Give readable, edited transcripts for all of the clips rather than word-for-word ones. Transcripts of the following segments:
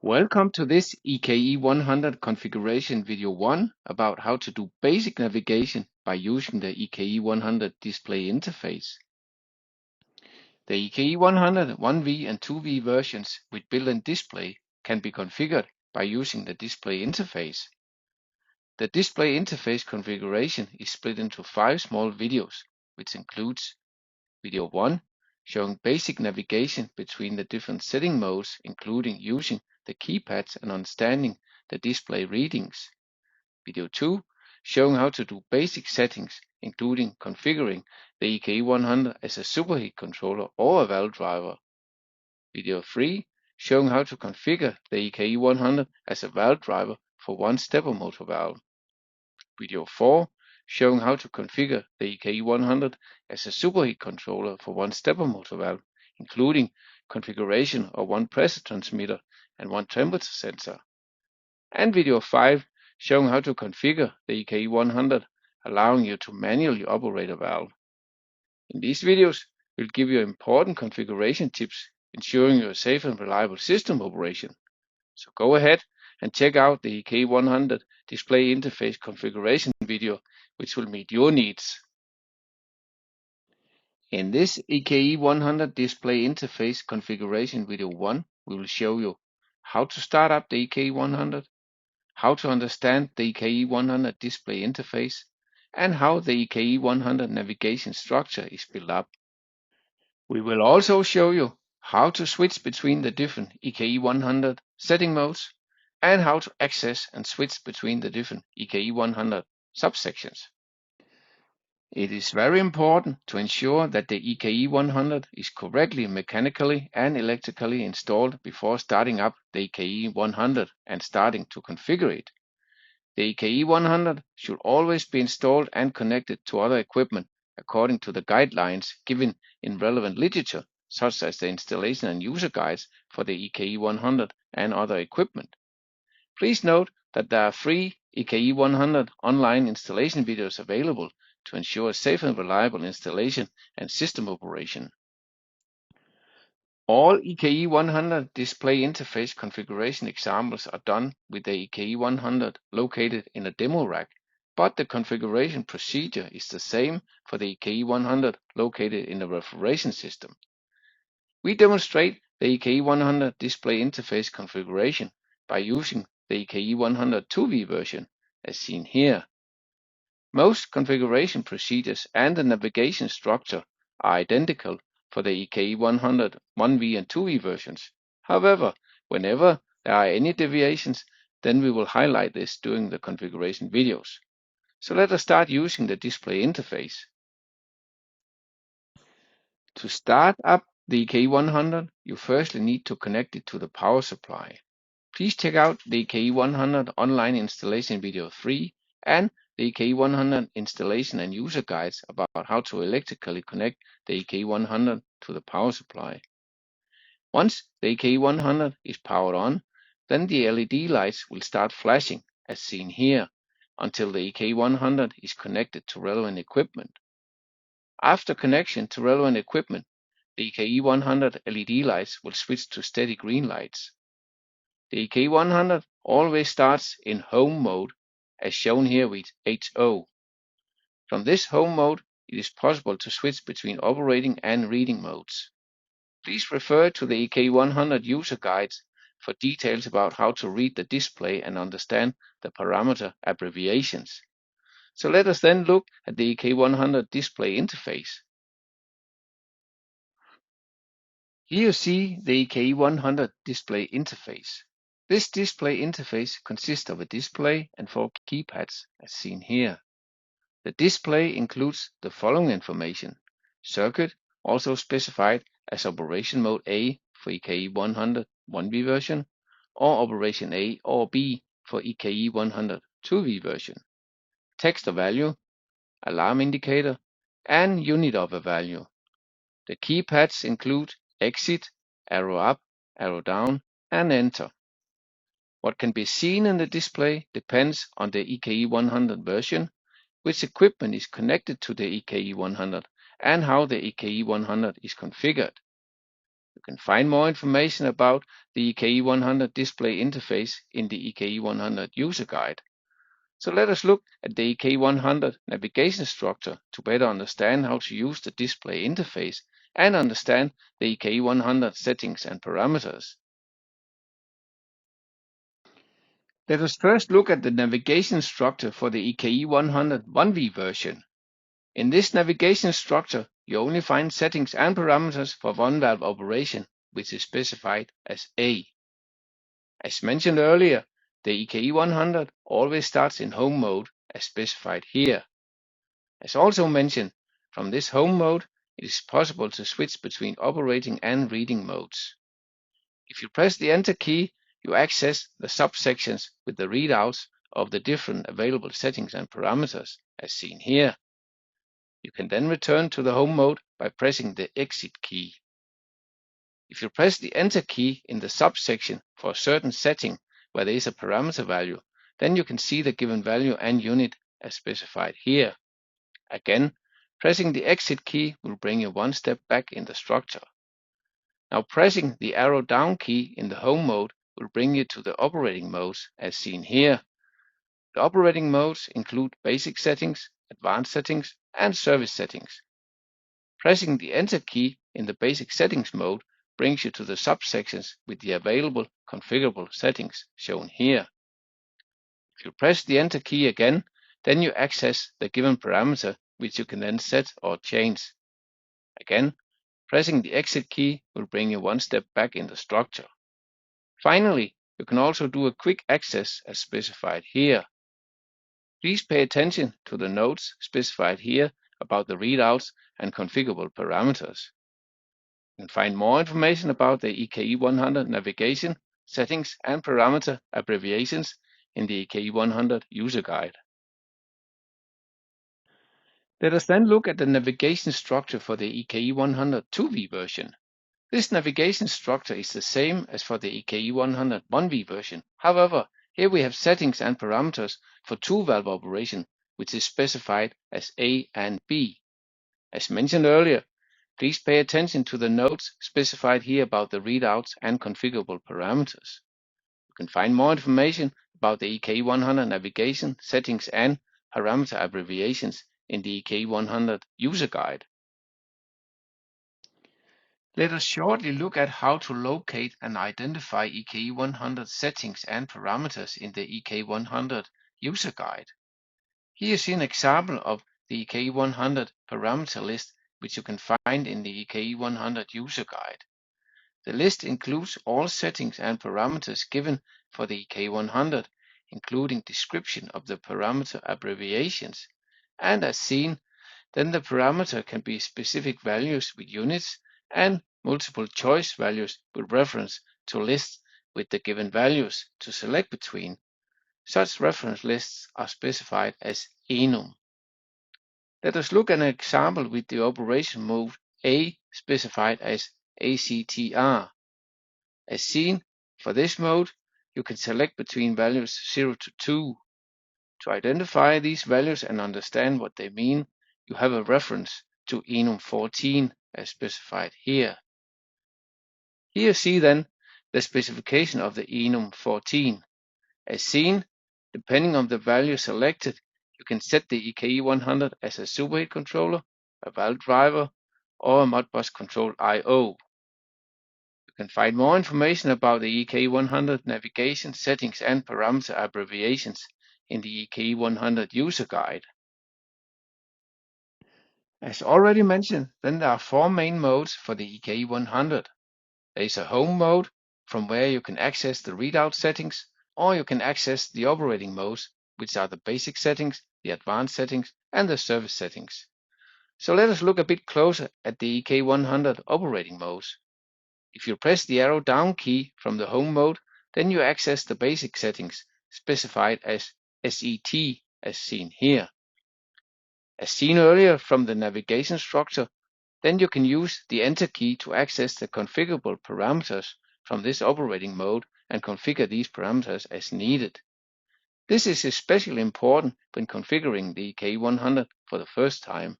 Welcome to this EKE 100 configuration video 1 about how to do basic navigation by using the EKE 100 display interface. The EKE 100 1V and 2V versions with built-in display can be configured by using the display interface. The display interface configuration is split into 5 small videos, which includes Video 1 showing basic navigation between the different setting modes, including using the keypads and understanding the display readings. Video 2 showing how to do basic settings, including configuring the EKE 100 as a superheat controller or a valve driver. Video 3 showing how to configure the EKE 100 as a valve driver for one stepper motor valve. Video 4 showing how to configure the EKE 100 as a superheat controller for one stepper motor valve, including configuration of one pressure transmitter and one temperature sensor. And video 5 showing how to configure the EKE 100, allowing you to manually operate a valve. In these videos, we'll give you important configuration tips, ensuring your safe and reliable system operation. So go ahead and check out the EKE 100 display interface configuration video, which will meet your needs. In this EKE 100 display interface configuration video 1, we will show you how to start up the EKE 100, how to understand the EKE 100 display interface, and how the EKE 100 navigation structure is built up. We will also show you how to switch between the different EKE 100 setting modes and how to access and switch between the different EKE 100 subsections. It is very important to ensure that the EKE 100 is correctly mechanically and electrically installed before starting up the EKE 100 and starting to configure it. The EKE 100 should always be installed and connected to other equipment according to the guidelines given in relevant literature, such as the installation and user guides for the EKE 100 and other equipment. Please note that there are free EKE 100 online installation videos available to ensure safe and reliable installation and system operation. All EKE 100 display interface configuration examples are done with the EKE 100 located in a demo rack, but the configuration procedure is the same for the EKE 100 located in a refrigeration system. We demonstrate the EKE 100 display interface configuration by using the EKE 100 2V version, as seen here. Most configuration procedures and the navigation structure are identical for the EKE 100 1V and 2V versions. However, whenever there are any deviations, then we will highlight this during the configuration videos. So let us start using the display interface. To start up the EKE 100, you firstly need to connect it to the power supply. Please check out the EKE 100 online installation video 3 and the EKE 100 installation and user guides about how to electrically connect the EKE 100 to the power supply. Once the EKE 100 is powered on, then the LED lights will start flashing, as seen here, until the EKE 100 is connected to relevant equipment. After connection to relevant equipment, the EKE 100 LED lights will switch to steady green lights. The EKE 100 always starts in home mode, as shown here with HO. From this home mode, it is possible to switch between operating and reading modes. Please refer to the EKE 100 user guides for details about how to read the display and understand the parameter abbreviations. So let us then look at the EKE 100 display interface. Here you see the EKE 100 display interface. This display interface consists of a display and 4 keypads, as seen here. The display includes the following information: circuit, also specified as Operation Mode A for EKE 100 1V version, or Operation A or B for EKE 100 2V version, text of value, alarm indicator, and unit of a value. The keypads include exit, arrow up, arrow down, and enter. What can be seen in the display depends on the EKE 100 version, which equipment is connected to the EKE 100, and how the EKE 100 is configured. The can find more information about the EKE 100 display interface in the EKE 100 user guide. So let us look at the EKE 100 navigation structure to better understand how to use the display interface and understand the EKE 100 settings and parameters. Let us first look at the navigation structure for the EKE 100 1V version. In this navigation structure, you only find settings and parameters for one valve operation, which is specified as A. As mentioned earlier, the EKE 100 always starts in home mode as specified here. As also mentioned, from this home mode, it is possible to switch between operating and reading modes. If you press the Enter key, you access the subsections with the readouts of the different available settings and parameters, as seen here. You can then return to the home mode by pressing the Exit key. If you press the Enter key in the subsection for a certain setting where there is a parameter value, then you can see the given value and unit as specified here. Again, pressing the Exit key will bring you one step back in the structure. Now pressing the arrow down key in the home mode will bring you to the operating modes as seen here. The operating modes include basic settings, advanced settings, and service settings. Pressing the Enter key in the basic settings mode brings you to the subsections with the available configurable settings shown here. If you press the Enter key again, then you access the given parameter which you can then set or change. Again, pressing the Exit key will bring you one step back in the structure. Finally, you can also do a quick access as specified here. Please pay attention to the notes specified here about the readouts and configurable parameters. You can find more information about the EKE 100 navigation, settings, and parameter abbreviations in the EKE 100 user guide. Let us then look at the navigation structure for the EKE 100 2V version. This navigation structure is the same as for the EKE 100 1V version. However, here we have settings and parameters for two-valve operation, which is specified as A and B. As mentioned earlier, please pay attention to the notes specified here about the readouts and configurable parameters. You can find more information about the EKE 100 navigation, settings, and parameter abbreviations in the EKE 100 user guide. Let us shortly look at how to locate and identify EKE 100 settings and parameters in the EKE 100 user guide. Here is an example of the EKE 100 parameter list which you can find in the EKE 100 user guide. The list includes all settings and parameters given for the EKE 100, including description of the parameter abbreviations. And as seen, then the parameter can be specific values with units and multiple choice values with reference to lists with the given values to select between. Such reference lists are specified as enum. Let us look at an example with the operation mode A specified as ACTR. As seen, for this mode, you can select between values 0 to 2. To identify these values and understand what they mean, you have a reference to enum 14 as specified here. Here see then the specification of the enum 14. As seen, depending on the value selected, you can set the EKE 100 as a Superheat controller, a valve driver, or a Modbus control I/O. You can find more information about the EKE 100 navigation, settings, and parameter abbreviations in the EKE 100 user guide. As already mentioned, then there are four main modes for the EKE 100. There is a home mode, from where you can access the readout settings, or you can access the operating modes, which are the basic settings, the advanced settings, and the service settings. So let us look a bit closer at the EKE 100 operating modes. If you press the arrow down key from the home mode, then you access the basic settings, specified as SET, as seen here. As seen earlier from the navigation structure, then you can use the Enter key to access the configurable parameters from this operating mode and configure these parameters as needed. This is especially important when configuring the EKE 100 for the first time.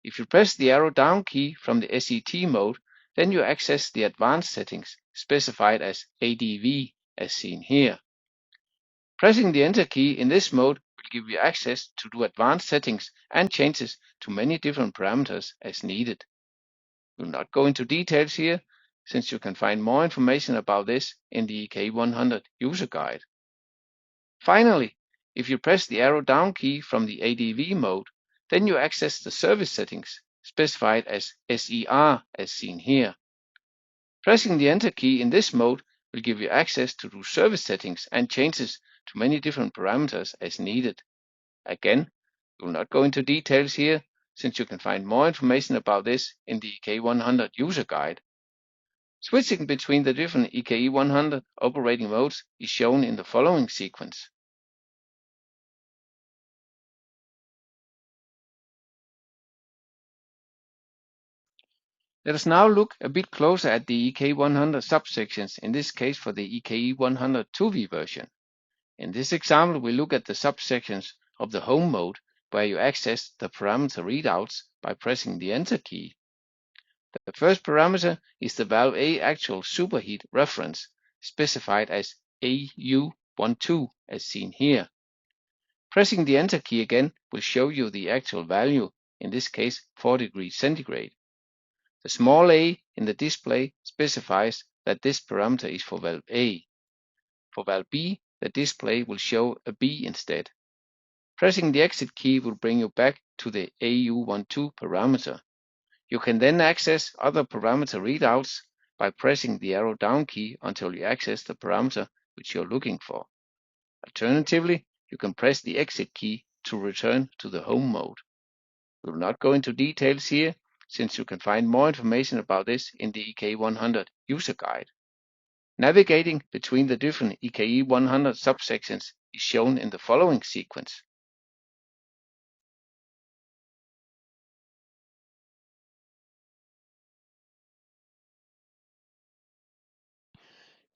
If you press the arrow down key from the SET mode, then you access the advanced settings specified as ADV as seen here. Pressing the Enter key in this mode will give you access to do advanced settings and changes to many different parameters as needed. We'll not go into details here, since you can find more information about this in the EKE 100 user guide. Finally, if you press the arrow down key from the ADV mode, then you access the service settings specified as SER as seen here. Pressing the Enter key in this mode will give you access to do service settings and changes to many different parameters as needed. Again, we will not go into details here, since you can find more information about this in the EKE 100 user guide. Switching between the different EKE 100 operating modes is shown in the following sequence. Let us now look a bit closer at the EKE 100 subsections, in this case for the EKE 100 2V version. In this example, we look at the subsections of the Home mode, where you access the parameter readouts by pressing the Enter key. The first parameter is the valve A actual superheat reference, specified as AU12 as seen here. Pressing the Enter key again will show you the actual value, in this case 4 degrees centigrade. The small a in the display specifies that this parameter is for valve A. For valve B, the display will show a B instead. Pressing the Exit key will bring you back to the AU12 parameter. You can then access other parameter readouts by pressing the arrow down key until you access the parameter which you're looking for. Alternatively, you can press the Exit key to return to the Home mode. We will not go into details here, since you can find more information about this in the EKE 100 user guide. Navigating between the different EKE 100 subsections is shown in the following sequence.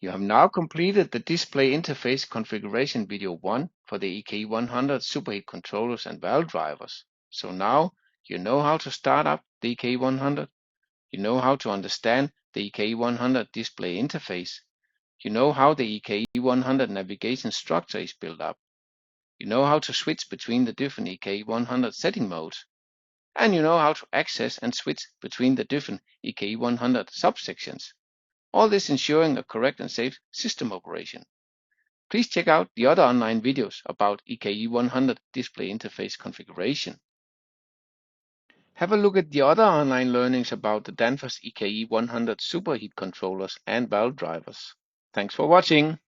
You have now completed the display interface configuration video 1 for the EKE 100 Superheat controllers and valve drivers. So now you know how to start up the EKE 100, you know how to understand the EKE 100 display interface, you know how the EKE 100 navigation structure is built up, you know how to switch between the different EKE 100 setting modes, and you know how to access and switch between the different EKE 100 subsections. All this ensuring a correct and safe system operation. Please check out the other online videos about EKE 100 display interface configuration. Have a look at the other online learnings about the Danfoss EKE 100 Superheat controllers and valve drivers. Thanks for watching.